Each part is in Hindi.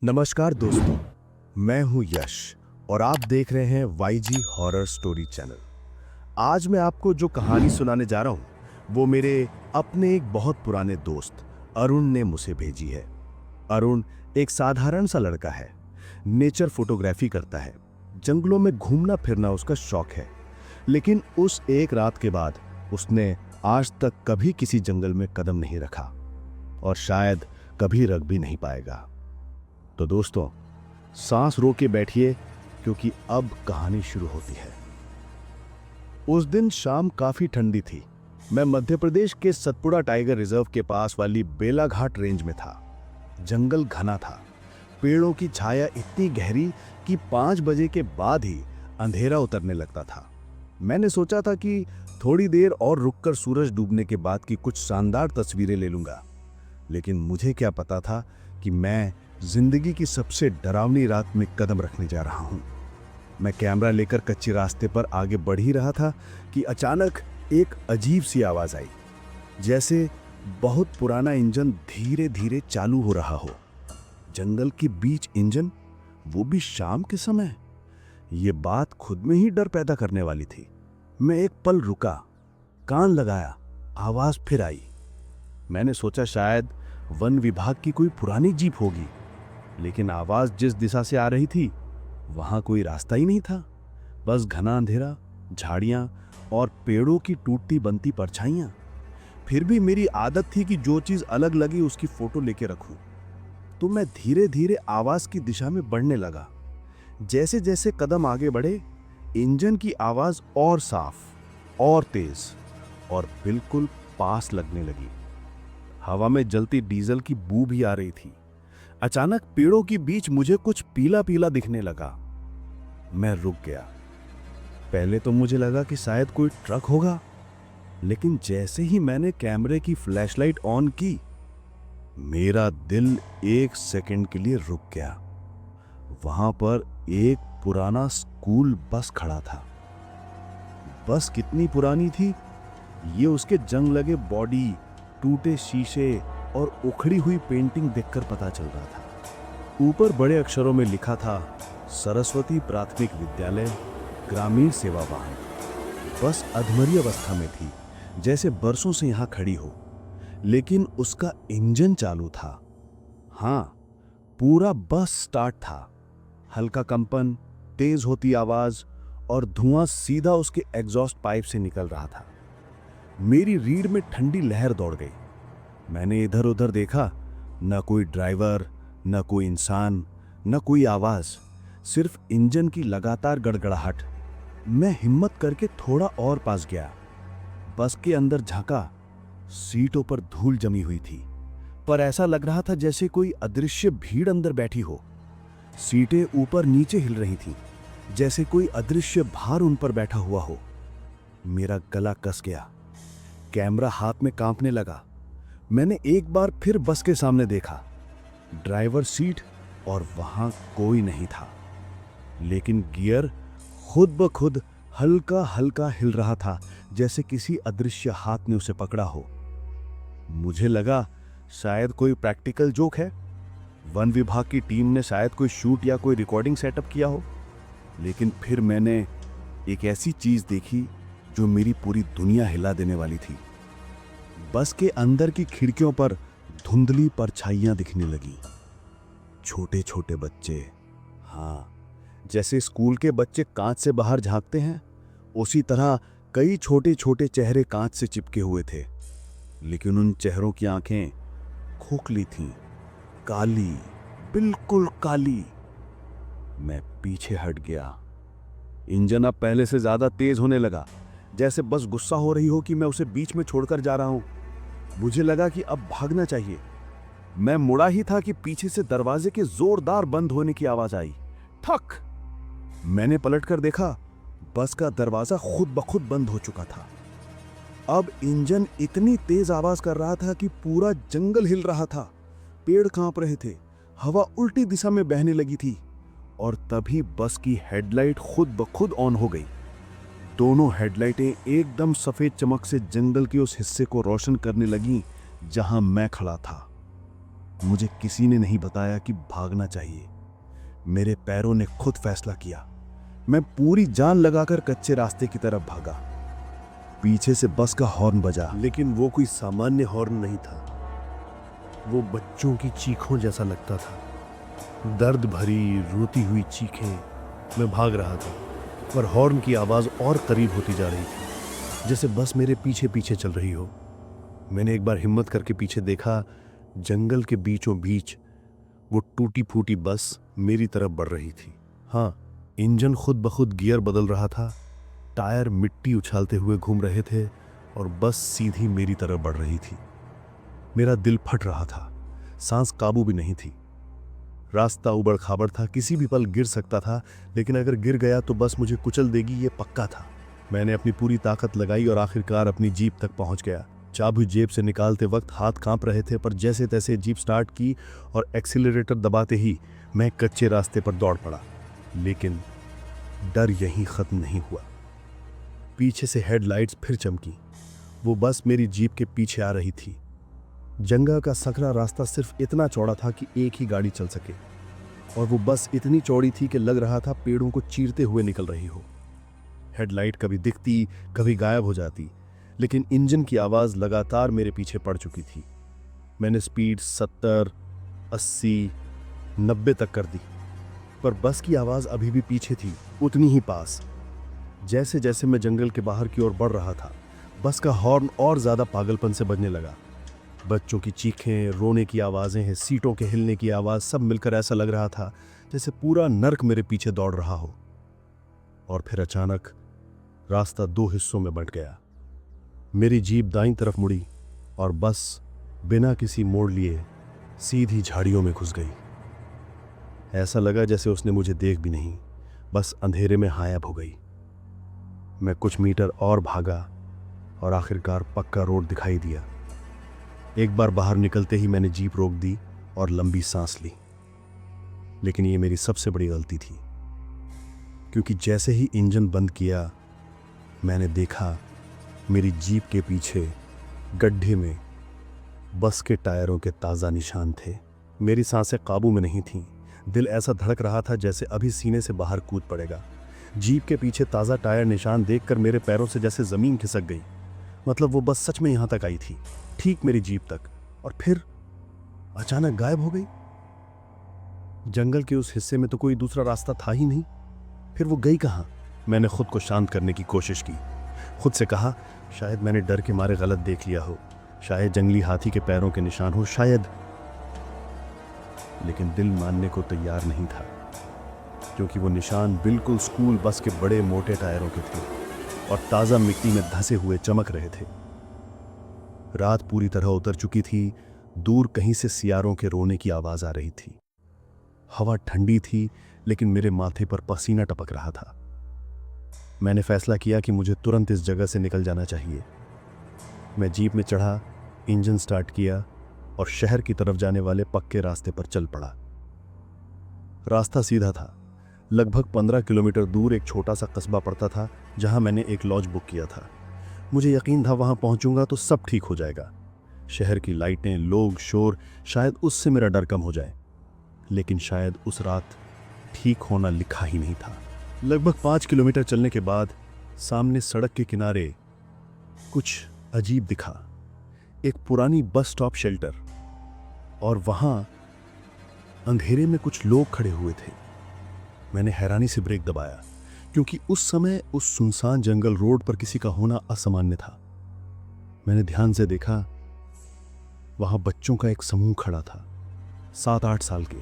नमस्कार दोस्तों, मैं हूं यश और आप देख रहे हैं वाईजी हॉरर स्टोरी चैनल। आज मैं आपको जो कहानी सुनाने जा रहा हूं वो मेरे अपने एक बहुत पुराने दोस्त अरुण ने मुझे भेजी है। अरुण एक साधारण सा लड़का है, नेचर फोटोग्राफी करता है, जंगलों में घूमना फिरना उसका शौक है। लेकिन उस एक रात के बाद उसने आज तक कभी किसी जंगल में कदम नहीं रखा और शायद कभी रख भी नहीं पाएगा। तो दोस्तों, सांस रोक के बैठिए क्योंकि अब कहानी शुरू होती है। उस दिन शाम काफी ठंडी थी। मैं मध्य प्रदेश के सतपुड़ा टाइगर रिजर्व के पास वाली बेलाघाट रेंज में था। जंगल घना था, पेड़ों की छाया इतनी गहरी कि 5 बजे के बाद ही अंधेरा उतरने लगता था। मैंने सोचा था कि थोड़ी देर और रुककर सूरज डूबने के बाद की कुछ शानदार तस्वीरें ले लूंगा। लेकिन मुझे क्या पता था कि मैं जिंदगी की सबसे डरावनी रात में कदम रखने जा रहा हूं। मैं कैमरा लेकर कच्चे रास्ते पर आगे बढ़ ही रहा था कि अचानक एक अजीब सी आवाज आई, जैसे बहुत पुराना इंजन धीरे धीरे चालू हो रहा हो। जंगल के बीच इंजन, वो भी शाम के समय। ये बात खुद में ही डर पैदा करने वाली थी। मैं एक पल रुका, कान लगाया, आवाज फिर आई। मैंने सोचा शायद वन विभाग की कोई पुरानी जीप होगी, लेकिन आवाज जिस दिशा से आ रही थी वहां कोई रास्ता ही नहीं था। बस घना अंधेरा, झाड़ियां और पेड़ों की टूटती बनती परछाइयां। फिर भी मेरी आदत थी कि जो चीज अलग लगी उसकी फोटो लेके रखूं। तो मैं धीरे धीरे आवाज की दिशा में बढ़ने लगा। जैसे जैसे कदम आगे बढ़े, इंजन की आवाज और साफ और तेज और बिल्कुल पास लगने लगी। हवा में जलती डीजल की बू भी आ रही थी। अचानक पेड़ों के बीच मुझे कुछ पीला पीला दिखने लगा। मैं रुक गया। पहले तो मुझे लगा कि शायद कोई ट्रक होगा, लेकिन जैसे ही मैंने कैमरे की फ्लैशलाइट ऑन की, मेरा दिल 1 सेकंड के लिए रुक गया। वहां पर एक पुराना स्कूल बस खड़ा था। बस कितनी पुरानी थी, ये उसके जंग लगे बॉडी, टूटे शीशे और उखड़ी हुई पेंटिंग देखकर पता चल रहा था। ऊपर बड़े अक्षरों में लिखा था, सरस्वती प्राथमिक विद्यालय, ग्रामीण सेवा वाहन। बस अधमरी अवस्था में थी, जैसे बरसों से यहां खड़ी हो, लेकिन उसका इंजन चालू था। हां, पूरा बस स्टार्ट था। हल्का कंपन, तेज होती आवाज और धुआं सीधा उसके एग्जॉस्ट पाइप से निकल रहा था। मेरी रीढ़ में ठंडी लहर दौड़ गई। मैंने इधर उधर देखा, न कोई ड्राइवर, न कोई इंसान, न कोई आवाज, सिर्फ इंजन की लगातार गड़गड़ाहट। मैं हिम्मत करके थोड़ा और पास गया। बस के अंदर झांका। सीटों पर धूल जमी हुई थी, पर ऐसा लग रहा था जैसे कोई अदृश्य भीड़ अंदर बैठी हो। सीटें ऊपर नीचे हिल रही थीं, जैसे कोई अदृश्य भार उन पर बैठा हुआ हो। मेरा गला कस गया, कैमरा हाथ में कांपने लगा। मैंने एक बार फिर बस के सामने देखा, ड्राइवर सीट, और वहां कोई नहीं था। लेकिन गियर खुद ब खुद हल्का हल्का हिल रहा था, जैसे किसी अदृश्य हाथ ने उसे पकड़ा हो। मुझे लगा शायद कोई प्रैक्टिकल जोक है। वन विभाग की टीम ने शायद कोई शूट या कोई रिकॉर्डिंग सेटअप किया हो। लेकिन फिर मैंने एक ऐसी चीज देखी जो मेरी पूरी दुनिया हिला देने वाली थी। बस के अंदर की खिड़कियों पर धुंधली परछाइयां दिखने लगी। छोटे छोटे बच्चे, हाँ, जैसे स्कूल के बच्चे कांच से बाहर झांकते हैं, उसी तरह कई छोटे छोटे चेहरे कांच से चिपके हुए थे। लेकिन उन चेहरों की आंखें खोखली थीं, काली, बिल्कुल काली। मैं पीछे हट गया। इंजन अब पहले से ज्यादा तेज होने लगा, जैसे बस गुस्सा हो रही हो कि मैं उसे बीच में छोड़कर जा रहा हूं। मुझे लगा कि अब भागना चाहिए। मैं मुड़ा ही था कि पीछे से दरवाजे के जोरदार बंद होने की आवाज आई। ठक! मैंने पलटकर देखा, बस का दरवाजा खुद ब खुद बंद हो चुका था। अब इंजन इतनी तेज आवाज कर रहा था कि पूरा जंगल हिल रहा था। पेड़ कांप रहे थे, हवा उल्टी दिशा में बहने लगी थी, और तभी बस की हेडलाइट खुद ब खुद ऑन हो गई। दोनों हेडलाइटें एकदम सफेद चमक से जंगल के उस हिस्से को रोशन करने लगीं जहां मैं खड़ा था। मुझे किसी ने नहीं बताया कि भागना चाहिए। मेरे पैरों ने खुद फैसला किया। मैं पूरी जान लगाकर कच्चे रास्ते की तरफ भागा। पीछे से बस का हॉर्न बजा, लेकिन वो कोई सामान्य हॉर्न नहीं था। वो बच्चों की चीखों जैसा लगता था, दर्द भरी रोती हुई चीखें। मैं भाग रहा था, पर हॉर्न की आवाज़ और करीब होती जा रही थी, जैसे बस मेरे पीछे पीछे चल रही हो। मैंने एक बार हिम्मत करके पीछे देखा। जंगल के बीचों बीच वो टूटी फूटी बस मेरी तरफ बढ़ रही थी। हाँ, इंजन खुद ब खुद गियर बदल रहा था, टायर मिट्टी उछालते हुए घूम रहे थे और बस सीधी मेरी तरफ बढ़ रही थी। मेरा दिल फट रहा था, सांस काबू भी नहीं थी। रास्ता उबड़ खाबड़ था, किसी भी पल गिर सकता था, लेकिन अगर गिर गया तो बस मुझे कुचल देगी, ये पक्का था। मैंने अपनी पूरी ताकत लगाई और आखिरकार अपनी जीप तक पहुंच गया। चाबी जेब से निकालते वक्त हाथ कांप रहे थे, पर जैसे तैसे जीप स्टार्ट की और एक्सीलरेटर दबाते ही मैं कच्चे रास्ते पर दौड़ पड़ा। लेकिन डर यहीं खत्म नहीं हुआ। पीछे से हेडलाइट्स फिर चमकी। वो बस मेरी जीप के पीछे आ रही थी। जंगल का सकरा रास्ता सिर्फ इतना चौड़ा था कि एक ही गाड़ी चल सके, और वो बस इतनी चौड़ी थी कि लग रहा था पेड़ों को चीरते हुए निकल रही हो। हेडलाइट कभी दिखती, कभी गायब हो जाती, लेकिन इंजन की आवाज़ लगातार मेरे पीछे पड़ चुकी थी। मैंने स्पीड 70, 80, 90 तक कर दी, पर बस की आवाज़ अभी भी पीछे थी, उतनी ही पास। जैसे जैसे मैं जंगल के बाहर की ओर बढ़ रहा था, बस का हॉर्न और ज़्यादा पागलपन से बजने लगा। बच्चों की चीखें, रोने की आवाज़ें, सीटों के हिलने की आवाज़, सब मिलकर ऐसा लग रहा था जैसे पूरा नर्क मेरे पीछे दौड़ रहा हो। और फिर अचानक रास्ता दो हिस्सों में बंट गया। मेरी जीप दाईं तरफ मुड़ी और बस बिना किसी मोड़ लिए सीधी झाड़ियों में घुस गई। ऐसा लगा जैसे उसने मुझे देख भी नहीं, बस अंधेरे में गायब हो गई। मैं कुछ मीटर और भागा और आखिरकार पक्का रोड दिखाई दिया। एक बार बाहर निकलते ही मैंने जीप रोक दी और लंबी सांस ली। लेकिन ये मेरी सबसे बड़ी गलती थी, क्योंकि जैसे ही इंजन बंद किया, मैंने देखा मेरी जीप के पीछे गड्ढे में बस के टायरों के ताज़ा निशान थे। मेरी सांसें काबू में नहीं थीं। दिल ऐसा धड़क रहा था जैसे अभी सीने से बाहर कूद पड़ेगा। जीप के पीछे ताज़ा टायर निशान देखकर मेरे पैरों से जैसे ज़मीन खिसक गई। मतलब वो बस सच में यहाँ तक आई थी, ठीक मेरी जीप तक, और फिर अचानक गायब हो गई। जंगल के उस हिस्से में तो कोई दूसरा रास्ता था ही नहीं। फिर वो गई कहाँ? मैंने खुद को शांत करने की कोशिश की। खुद से कहा, शायद मैंने डर के मारे गलत देख लिया हो, शायद जंगली हाथी के पैरों के निशान हो, शायद। लेकिन दिल मानने को तैयार नहीं था, क्योंकि वो निशान बिल्कुल स्कूल बस के बड़े मोटे टायरों के थे और ताज़ा मिट्टी में धंसे हुए चमक रहे थे। रात पूरी तरह उतर चुकी थी। दूर कहीं से सियारों के रोने की आवाज़ आ रही थी। हवा ठंडी थी, लेकिन मेरे माथे पर पसीना टपक रहा था। मैंने फैसला किया कि मुझे तुरंत इस जगह से निकल जाना चाहिए। मैं जीप में चढ़ा, इंजन स्टार्ट किया और शहर की तरफ जाने वाले पक्के रास्ते पर चल पड़ा। रास्ता सीधा था। लगभग 15 किलोमीटर दूर एक छोटा सा कस्बा पड़ता था, जहां मैंने एक लॉज बुक किया था। मुझे यकीन था वहां पहुंचूंगा तो सब ठीक हो जाएगा। शहर की लाइटें, लोग, शोर, शायद उससे मेरा डर कम हो जाए। लेकिन शायद उस रात ठीक होना लिखा ही नहीं था। लगभग 5 किलोमीटर चलने के बाद सामने सड़क के किनारे कुछ अजीब दिखा। एक पुरानी बस स्टॉप शेल्टर, और वहां अंधेरे में कुछ लोग खड़े हुए थे। मैंने हैरानी से ब्रेक दबाया, क्योंकि उस समय उस सुनसान जंगल रोड पर किसी का होना असामान्य था। मैंने ध्यान से देखा, वहां बच्चों का एक समूह खड़ा था, 7-8 साल के,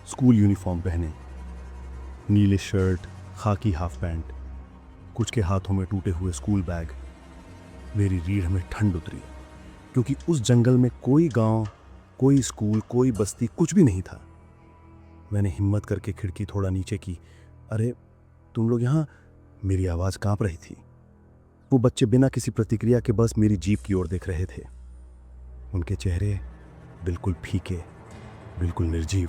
स्कूल यूनिफॉर्म पहने, नीले शर्ट, खाकी हाफ पैंट, कुछ के हाथों में टूटे हुए स्कूल बैग। मेरी रीढ़ में ठंड उतरी, क्योंकि उस जंगल में कोई गांव, कोई स्कूल, कोई बस्ती, कुछ भी नहीं था। मैंने हिम्मत करके खिड़की थोड़ा नीचे की। अरे तुम लोग यहाँ? मेरी आवाज़ कांप रही थी। वो बच्चे बिना किसी प्रतिक्रिया के बस मेरी जीप की ओर देख रहे थे। उनके चेहरे बिल्कुल फीके, बिल्कुल निर्जीव।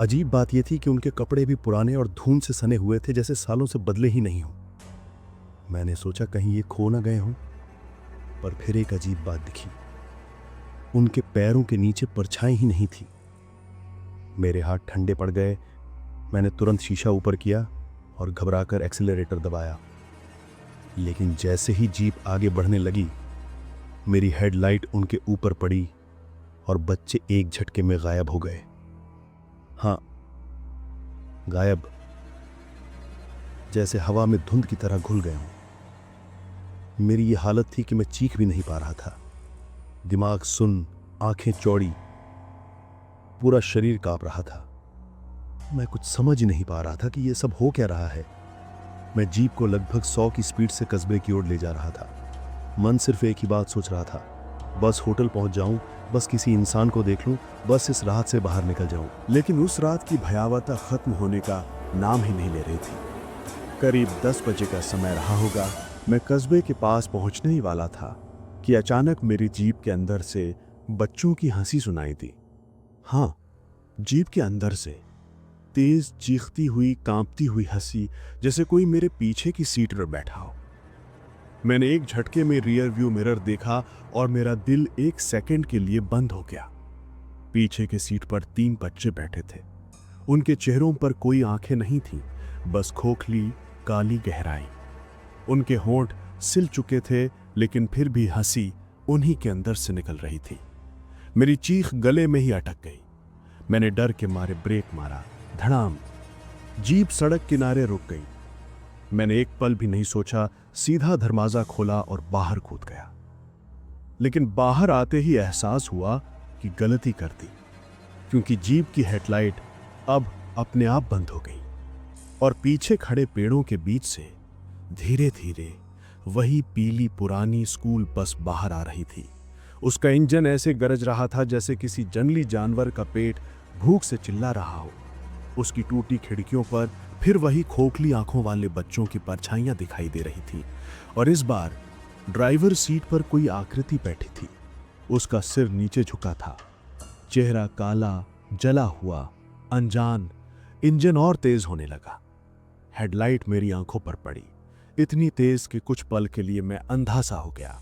अजीब बात यह थी कि उनके कपड़े भी पुराने और धूल से सने हुए थे, जैसे सालों से बदले ही नहीं हों। मैंने सोचा कहीं ये खो न गए हों, पर फिर एक अजीब बात दिखी। उनके पैरों के नीचे परछाई ही नहीं थी। मेरे हाथ ठंडे पड़ गए। मैंने तुरंत शीशा ऊपर किया और घबराकर एक्सीलरेटर दबाया। लेकिन जैसे ही जीप आगे बढ़ने लगी, मेरी हेडलाइट उनके ऊपर पड़ी और बच्चे एक झटके में गायब हो गए। हाँ, गायब, जैसे हवा में धुंध की तरह घुल गए हों। मेरी ये हालत थी कि मैं चीख भी नहीं पा रहा था। दिमाग सुन्न, आंखें चौड़ी, पूरा शरीर कांप रहा था। मैं कुछ समझ ही नहीं पा रहा था कि ये सब हो क्या रहा है। मैं जीप को लगभग 100 की स्पीड से कस्बे की ओर ले जा रहा था। मन सिर्फ एक ही बात सोच रहा था, बस होटल पहुंच जाऊं, बस किसी इंसान को देख लूं, बस इस रात से बाहर निकल जाऊं। लेकिन उस रात की भयावहता खत्म होने का नाम ही नहीं ले रही थी। करीब 10 बजे का समय रहा होगा। मैं कस्बे के पास पहुंचने ही वाला था कि अचानक मेरी जीप के अंदर से बच्चों की हंसी सुनाई दी। हाँ, जीप के अंदर से तेज चीखती हुई, कांपती हुई हंसी, जैसे कोई मेरे पीछे की सीट पर बैठा हो। मैंने एक झटके में रियर व्यू मिरर देखा और मेरा दिल एक सेकंड के लिए बंद हो गया। पीछे के सीट पर 3 बच्चे बैठे थे। उनके चेहरों पर कोई आंखें नहीं थीं, बस खोखली काली गहराई। उनके होंठ सिल चुके थे, लेकिन फिर भी हंसी उन्हीं के अंदर से निकल रही थी। मेरी चीख गले में ही अटक गई। मैंने डर के मारे ब्रेक मारा। धड़ाम, जीप सड़क किनारे रुक गई। मैंने एक पल भी नहीं सोचा, सीधा दरवाजा खोला और बाहर कूद गया। लेकिन बाहर आते ही एहसास हुआ कि गलती कर दी, क्योंकि जीप की हेडलाइट अब अपने आप बंद हो गई और पीछे खड़े पेड़ों के बीच से धीरे धीरे वही पीली पुरानी स्कूल बस बाहर आ रही थी। उसका इंजन ऐसे गरज रहा था जैसे किसी जंगली जानवर का पेट भूख से चिल्ला रहा हो। उसकी टूटी खिड़कियों पर फिर वही खोखली आंखों वाले बच्चों की परछाइयां दिखाई दे रही थी, और इस बार ड्राइवर सीट पर कोई आकृति बैठी थी। उसका सिर नीचे झुका था, चेहरा काला, जला हुआ, अनजान। इंजन और तेज होने लगा। हेडलाइट मेरी आंखों पर पड़ी, इतनी तेज कि कुछ पल के लिए मैं अंधा सा हो गया।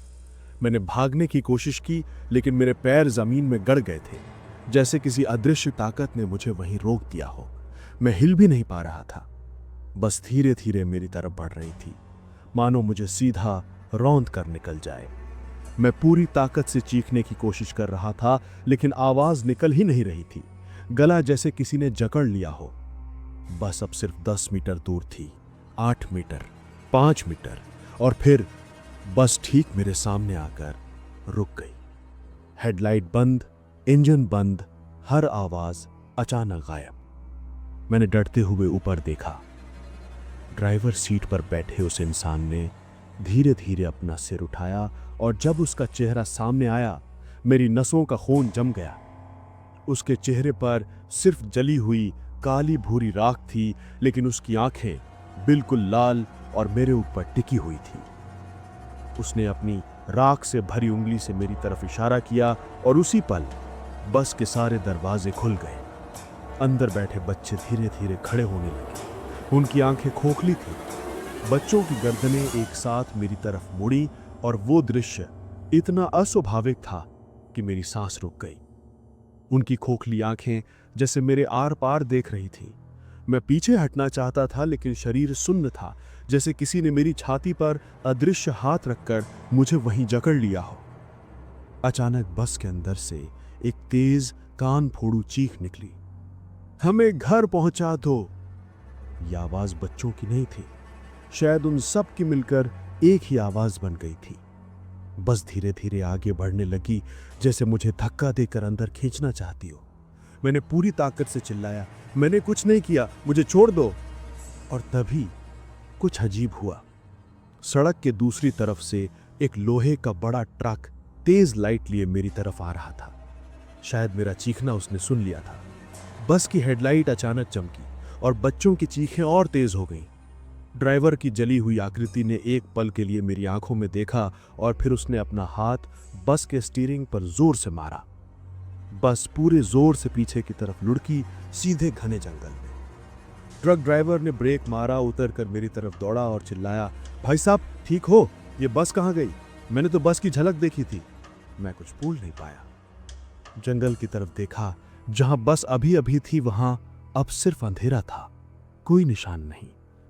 मैंने भागने की कोशिश की, लेकिन मेरे पैर जमीन में गड़ गए थे, जैसे किसी अदृश्य ताकत ने मुझे वहीं रोक दिया हो। मैं हिल भी नहीं पा रहा था, बस धीरे धीरे मेरी तरफ बढ़ रही थी, मानो मुझे सीधा रौंद कर निकल जाए। मैं पूरी ताकत से चीखने की कोशिश कर रहा था, लेकिन आवाज निकल ही नहीं रही थी। गला जैसे किसी ने जकड़ लिया हो। बस अब सिर्फ 10 मीटर दूर थी, 8 मीटर, 5 मीटर, और फिर बस ठीक मेरे सामने आकर रुक गई। हेडलाइट बंद, इंजन बंद, हर आवाज अचानक गायब। मैंने डरते हुए ऊपर देखा। ड्राइवर सीट पर बैठे उस इंसान ने धीरे धीरे अपना सिर उठाया, और जब उसका चेहरा सामने आया, मेरी नसों का खून जम गया। उसके चेहरे पर सिर्फ जली हुई काली भूरी राख थी, लेकिन उसकी आंखें बिल्कुल लाल और मेरे ऊपर टिकी हुई थी। उसने अपनी राख से भरी उंगली से मेरी तरफ इशारा किया, और उसी पल बस के सारे दरवाजे खुल गए। अंदर बैठे बच्चे धीरे धीरे खड़े होने लगे। उनकी आंखें खोखली थीं। बच्चों की गर्दनें एक साथ मेरी तरफ मुड़ी, और वो दृश्य इतना अस्वाभाविक था कि मेरी सांस रुक गई। उनकी खोखली आंखें जैसे मेरे आर पार देख रही थीं। मैं पीछे हटना चाहता था, लेकिन शरीर सुन्न था, जैसे किसी ने मेरी छाती पर अदृश्य हाथ रखकर मुझे वहीं जकड़ लिया हो। अचानक बस के अंदर से एक तेज कान फोड़ू चीख निकली, हमें घर पहुंचा दो। यह आवाज बच्चों की नहीं थी, शायद उन सब की मिलकर एक ही आवाज बन गई थी। बस धीरे धीरे आगे बढ़ने लगी, जैसे मुझे धक्का देकर अंदर खींचना चाहती हो। मैंने पूरी ताकत से चिल्लाया, मैंने कुछ नहीं किया, मुझे छोड़ दो। और तभी कुछ अजीब हुआ। सड़क के दूसरी तरफ से एक लोहे का बड़ा ट्रक तेज लाइट लिए मेरी तरफ आ रहा था। शायद मेरा चीखना उसने सुन लिया था। बस की हेडलाइट अचानक चमकी और बच्चों की चीखें और तेज हो गईं। ड्राइवर की जली हुई आकृति ने एक पल के लिए मेरी आंखों में देखा, और फिर उसने अपना हाथ बस के स्टीयरिंग पर जोर से मारा। बस पूरे जोर से पीछे की तरफ लुढ़की, सीधे घने जंगल में। ट्रक ड्राइवर ने ब्रेक मारा, उतरकर मेरी तरफ दौड़ा और चिल्लाया, भाई साहब ठीक हो? ये बस कहाँ गई? मैंने तो बस की झलक देखी थी। मैं कुछ बोल नहीं पाया। जंगल की तरफ देखा। जहां बस अभी अभी थी वहां अब सिर्फ अंधेरा था। कोई निशान नहीं,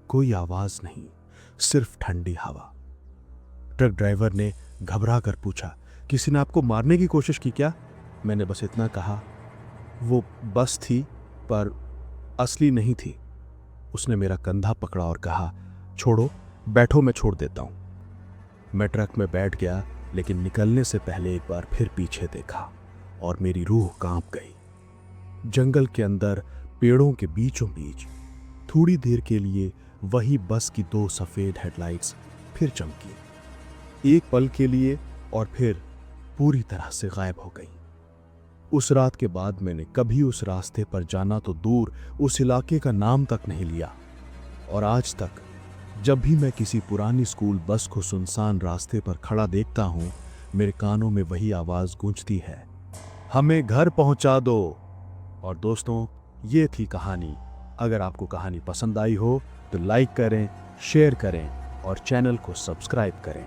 कोई आवाज नहीं, सिर्फ ठंडी हवा। ट्रक ड्राइवर ने घबरा कर पूछा, किसी ने आपको मारने की कोशिश की क्या? मैंने बस इतना कहा, वो बस थी पर असली नहीं थी। उसने मेरा कंधा पकड़ा और कहा, छोड़ो, बैठो, मैं छोड़ देता हूं। मैं ट्रक में बैठ गया, लेकिन निकलने से पहले एक बार फिर पीछे देखा और मेरी रूह कांप गई। जंगल के अंदर पेड़ों के बीचों बीच थोड़ी देर के लिए वही बस की 2 सफेद हेडलाइट्स फिर चमकी, एक पल के लिए, और फिर पूरी तरह से गायब हो गई। उस रात के बाद मैंने कभी उस रास्ते पर जाना तो दूर, उस इलाके का नाम तक नहीं लिया। और आज तक जब भी मैं किसी पुरानी स्कूल बस को सुनसान रास्ते पर खड़ा देखता हूं, मेरे कानों में वही आवाज गूंजती है, हमें घर पहुंचा दो। और दोस्तों, ये थी कहानी। अगर आपको कहानी पसंद आई हो तो लाइक करें, शेयर करें और चैनल को सब्सक्राइब करें।